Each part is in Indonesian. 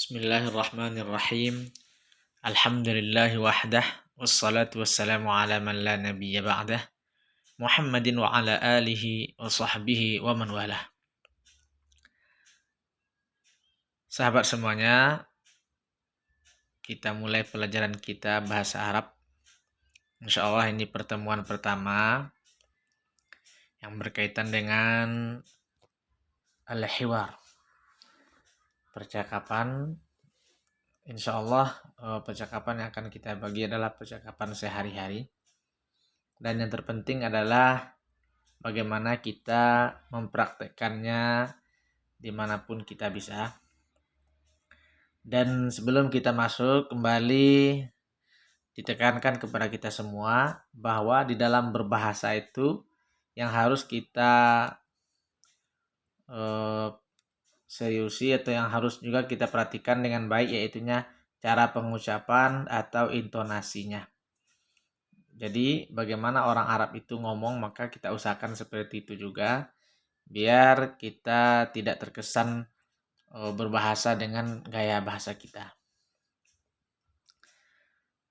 Bismillahirrahmanirrahim. Alhamdulillahi wahdah. Wassalatu wassalamu ala man la nabiyya ba'dah. Muhammadin wa ala alihi wa sahbihi wa man walah. Sahabat semuanya, kita mulai pelajaran kita bahasa Arab. Insya Allah ini pertemuan pertama yang berkaitan dengan al-hiwar. Percakapan, insya Allah percakapan yang akan kita bagi adalah percakapan sehari-hari. Dan yang terpenting adalah bagaimana kita mempraktekkannya dimanapun kita bisa. Dan sebelum kita masuk, kembali ditekankan kepada kita semua bahwa di dalam berbahasa itu yang harus kita seriusi atau yang harus juga kita perhatikan dengan baik, yaitunya cara pengucapan atau intonasinya. Jadi bagaimana orang Arab itu ngomong, maka kita usahakan seperti itu juga, biar kita tidak terkesan berbahasa dengan gaya bahasa kita.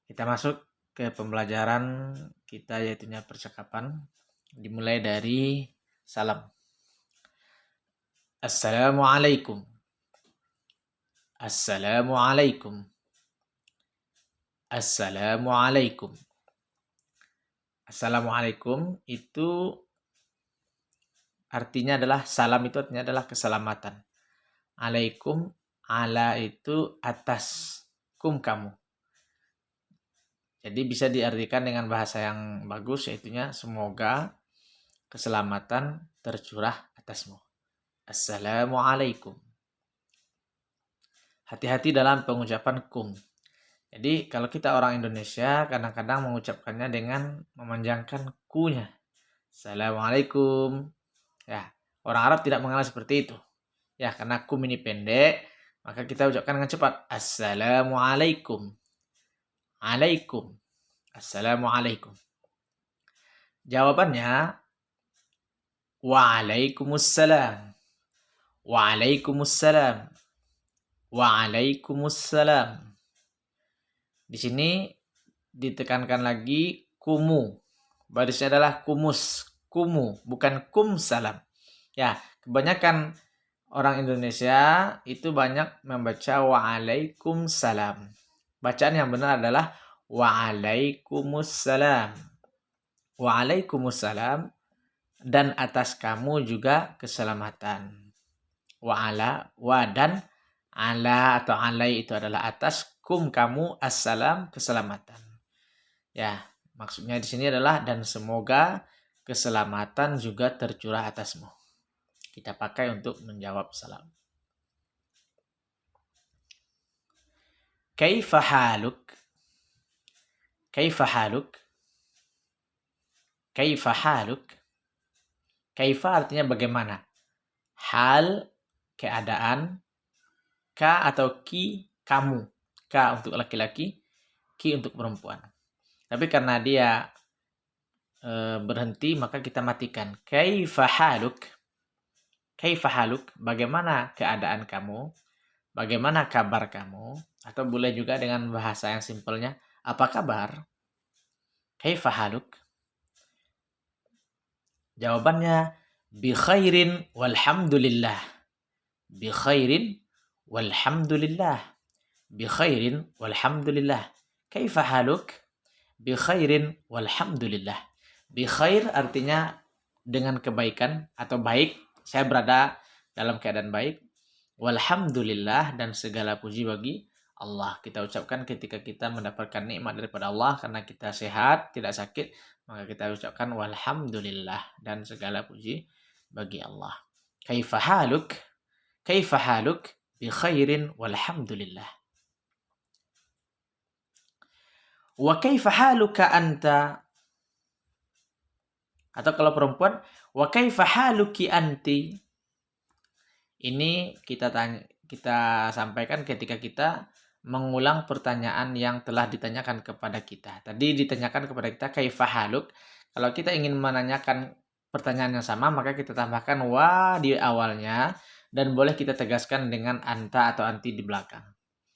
Kita masuk ke pembelajaran kita, yaitunya percakapan. Dimulai dari salam. Assalamualaikum. Assalamualaikum. Assalamualaikum. Assalamualaikum itu artinya adalah, salam itu artinya adalah keselamatan. Alaikum, ala itu atas, kum kamu. Jadi bisa diartikan dengan bahasa yang bagus, yaitunya semoga keselamatan tercurah atasmu. Assalamualaikum. Hati-hati dalam pengucapan kum. Jadi kalau kita orang Indonesia kadang-kadang mengucapkannya dengan memanjangkan kunya. Assalamualaikum. Ya, orang Arab tidak mengenal seperti itu. Ya, karena kum ini pendek, maka kita ucapkan dengan cepat. Assalamualaikum. Alaikum. Assalamualaikum. Jawabannya Waalaikumsalam. Waalaikumsalam. Waalaikumsalam. Di sini ditekankan lagi kumu. Barisnya adalah kumus, kumu, bukan kum salam. Ya, kebanyakan orang Indonesia itu banyak membaca waalaikumsalam. Bacaan yang benar adalah waalaikumsalam. Waalaikumsalam, dan atas kamu juga keselamatan. Wa dan ala atau alai itu adalah atas, kum kamu, assalam keselamatan. Ya, maksudnya di sini adalah dan semoga keselamatan juga tercurah atasmu. Kita pakai untuk menjawab salam. Kaifa haluk? Kaifa haluk? Kaifa haluk? Kaifa artinya bagaimana. Hal, keadaan. Ka atau ki, kamu. Ka untuk laki-laki, ki untuk perempuan. Tapi karena dia berhenti, maka kita matikan. Kaifa haluk? Kaifa haluk? Bagaimana keadaan kamu? Bagaimana kabar kamu? Atau boleh juga dengan bahasa yang simpelnya, apa kabar? Kaifa haluk? Jawabannya bi khairin walhamdulillah. Bi khairin walhamdulillah. Bi khairin walhamdulillah. Kaifa haluk? Bi khairin walhamdulillah. Bi khair artinya dengan kebaikan atau baik. Saya berada dalam keadaan baik. Walhamdulillah, dan segala puji bagi Allah. Kita ucapkan ketika kita mendapatkan nikmat daripada Allah karena kita sehat, tidak sakit, maka kita ucapkan walhamdulillah, dan segala puji bagi Allah. Kaifa haluk? Kaifa haluk? Bi khairin walhamdulillah. Wa kaifa haluka anta? Atau kalau perempuan, wa kaifa haluki anti? Ini kita sampaikan ketika kita mengulang pertanyaan yang telah ditanyakan kepada kita. Tadi ditanyakan kepada kita kaifa haluk. Kalau kita ingin menanyakan pertanyaan yang sama, maka kita tambahkan wa di awalnya, dan boleh kita tegaskan dengan anta atau anti di belakang.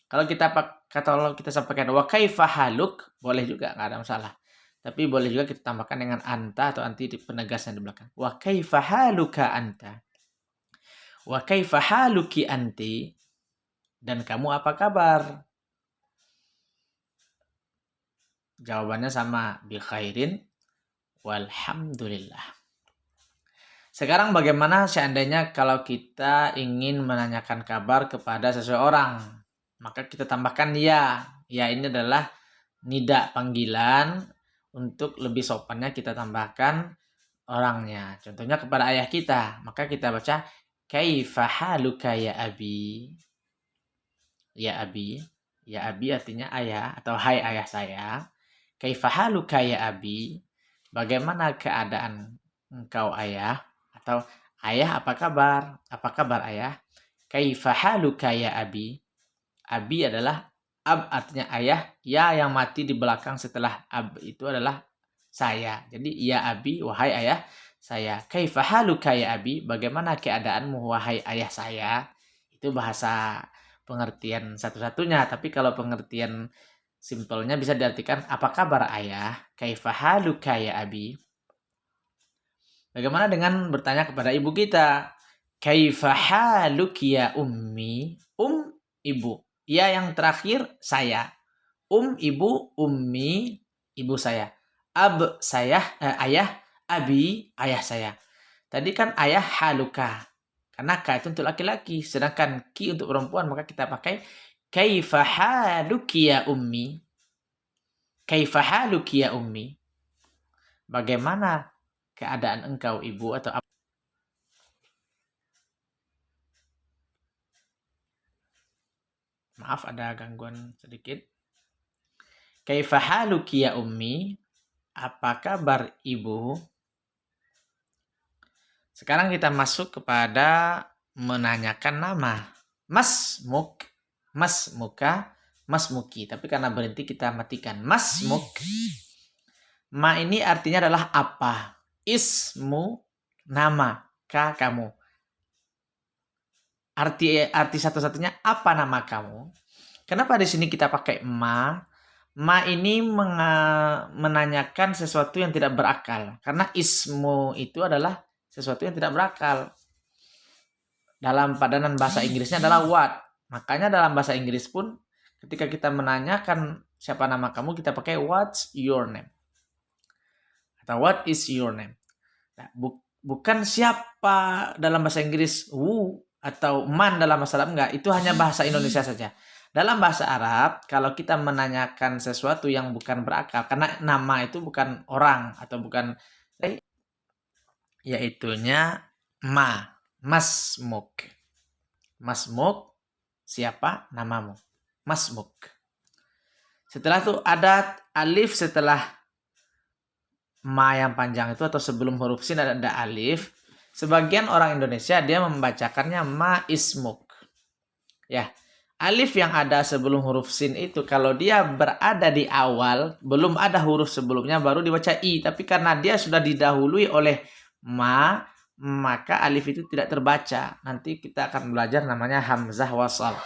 Kalau kita sampaikan wa kaifa haluk, boleh juga, nggak ada masalah. Tapi boleh juga kita tambahkan dengan anta atau anti di penegasnya di belakang. Wa kaifa haluka anta. Wa kaifa haluki anti. Dan kamu apa kabar? Jawabannya sama, bi khairin walhamdulillah. Sekarang bagaimana seandainya kalau kita ingin menanyakan kabar kepada seseorang? Maka kita tambahkan ya. Ya ini adalah nida panggilan. Untuk lebih sopannya kita tambahkan orangnya. Contohnya kepada ayah kita. Maka kita baca kaifa haluka ya abi. Ya abi. Ya abi artinya ayah atau hai ayah saya. Kaifa haluka ya abi. Bagaimana keadaan engkau ayah? Atau ayah apa kabar? Apa kabar ayah? Kaifa haluka ya abi? Abi adalah ab artinya ayah, ya yang mati di belakang setelah ab itu adalah saya. Jadi ya abi, wahai ayah saya. Kaifa haluka ya abi? Bagaimana keadaanmu wahai ayah saya? Itu bahasa pengertian satu-satunya, tapi kalau pengertian simpelnya bisa diartikan apa kabar ayah? Kaifa haluka ya abi? Bagaimana dengan bertanya kepada ibu kita? Kaifa haluki ya ummi? Ibu. Ya yang terakhir saya. Ibu, ummi, ibu saya. Ab saya, ayah, abi, ayah saya. Tadi kan ayah haluka. Karena ka itu untuk laki-laki. Sedangkan ki untuk perempuan maka kita pakai kaifa haluki ya ummi? Kaifa haluki ya ummi? Bagaimana keadaan engkau ibu atau apa? Maaf ada gangguan sedikit. Kaifa haluki ya ummi? Apa kabar ibu? Sekarang kita masuk kepada menanyakan nama. Mas muk, mas muka, mas muki. Tapi karena berhenti kita matikan. Mas muk. Ma ini artinya adalah apa? Ismu, nama, ka kamu. Arti satu-satunya apa nama kamu? Kenapa di sini kita pakai ma? Ma ini menanyakan sesuatu yang tidak berakal. Karena ismu itu adalah sesuatu yang tidak berakal. Dalam padanan bahasa Inggrisnya adalah what. Makanya dalam bahasa Inggris pun ketika kita menanyakan siapa nama kamu, kita pakai what's your name. Atau what is your name. Nah, bukan siapa dalam bahasa Inggris who atau man dalam bahasa Arab, enggak. Itu hanya bahasa Indonesia saja. Dalam bahasa Arab, kalau kita menanyakan sesuatu yang bukan berakal, karena nama itu bukan orang atau bukan, yaitunya masmuk. Masmuk, siapa namamu? Masmuk. Setelah itu ada alif setelah ma yang panjang itu atau sebelum huruf sin ada alif. Sebagian orang Indonesia dia membacakannya ma ismuk. Ya. Alif yang ada sebelum huruf sin itu kalau dia berada di awal, belum ada huruf sebelumnya baru dibaca i, tapi karena dia sudah didahului oleh ma, maka alif itu tidak terbaca. Nanti kita akan belajar namanya hamzah wasal,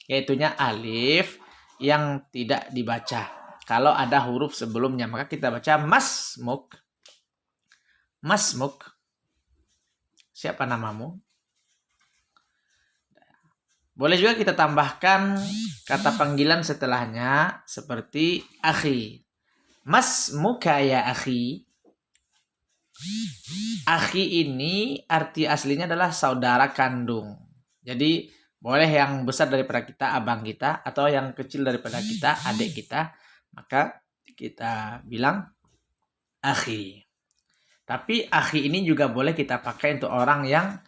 yaitunya alif yang tidak dibaca. Kalau ada huruf sebelumnya maka kita baca masmuk. Masmuk. Siapa namamu? Boleh juga kita tambahkan kata panggilan setelahnya seperti akhi. Mas muka ya akhi. Akhi ini arti aslinya adalah saudara kandung. Jadi boleh yang besar daripada kita, abang kita, atau yang kecil daripada kita, adik kita. Maka kita bilang akhi. Tapi akhi ini juga boleh kita pakai untuk orang yang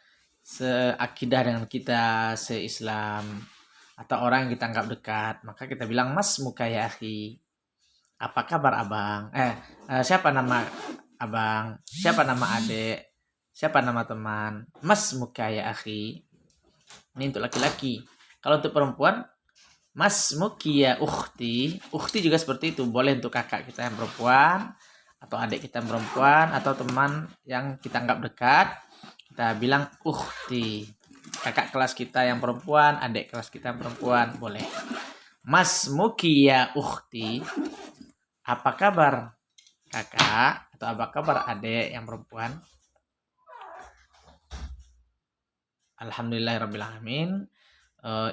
seakidah dengan kita, se-Islam, atau orang yang kita anggap dekat, maka kita bilang mas muka ya akhi. Apa kabar abang? Siapa nama abang? Siapa nama adik? Siapa nama teman? Mas muka ya akhi. Ini untuk laki-laki. Kalau untuk perempuan, mas muki ya ukhti. Ukhti juga seperti itu. Boleh untuk kakak kita yang perempuan, atau adik kita yang perempuan, atau teman yang kita anggap dekat. Kita bilang ukhti. Kakak kelas kita yang perempuan, adik kelas kita yang perempuan, boleh. Masmuki ya ukhti. Apa kabar kakak atau apa kabar adik yang perempuan? Alhamdulillahirrabbilalamin.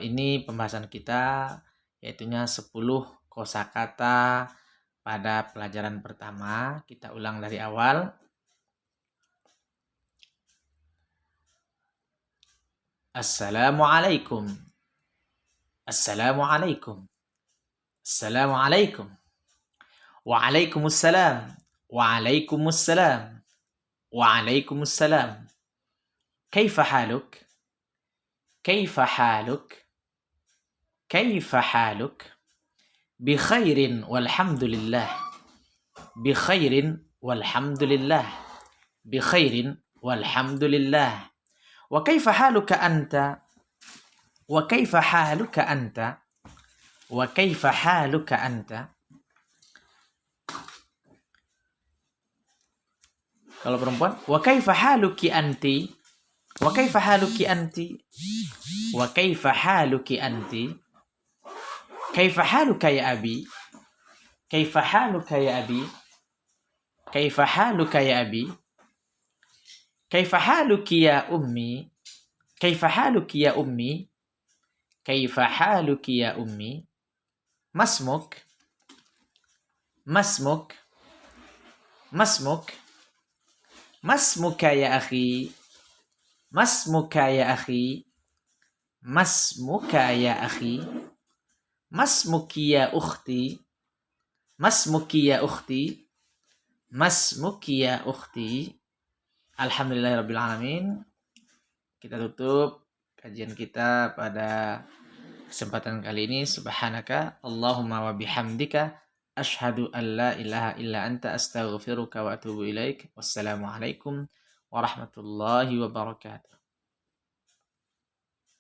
Ini pembahasan kita yaitunya 10 kosakata pada pelajaran pertama. Kita ulang dari awal. Assalamualaikum. Assalamualaikum. Assalamualaikum. Waalaikumsalam. Waalaikumsalam. Waalaikumsalam. Kaifa haluk? Kaifa haluk? Kaifa haluk? Bi khairin walhamdulillah. Bi khairin walhamdulillah. Bi khairin walhamdulillah. Wa kaifa haluka anta? Wa kaifa haluka anta? Wa kaifa haluka anta? Kalau perempuan, wa kaifa haluki anti? Wa kaifa haluki anti? Wa kaifa haluki anti? Kaifa haluka ya abi? Kaifa haluka ya abi? Kaifa haluka ya abi? Kaifa haluki ya ummi? Kaifa haluki ya ummi? Kaifa haluki ya ummi? Masmuk? Masmuk? Masmuk? Masmuka ya akhi? Masmuka ya akhi? Masmuka ya akhi? Masmuki ya ukhti? Masmuki ya ukhti? Masmuki ya ukhti? Alhamdulillahirrabbilalamin. Kita tutup kajian kita pada kesempatan kali ini. Subhanaka Allahumma wa bihamdika asyhadu an la ilaha illa anta astaghfiruka wa atubu ilaik. Wassalamualaikum warahmatullahi wabarakatuh.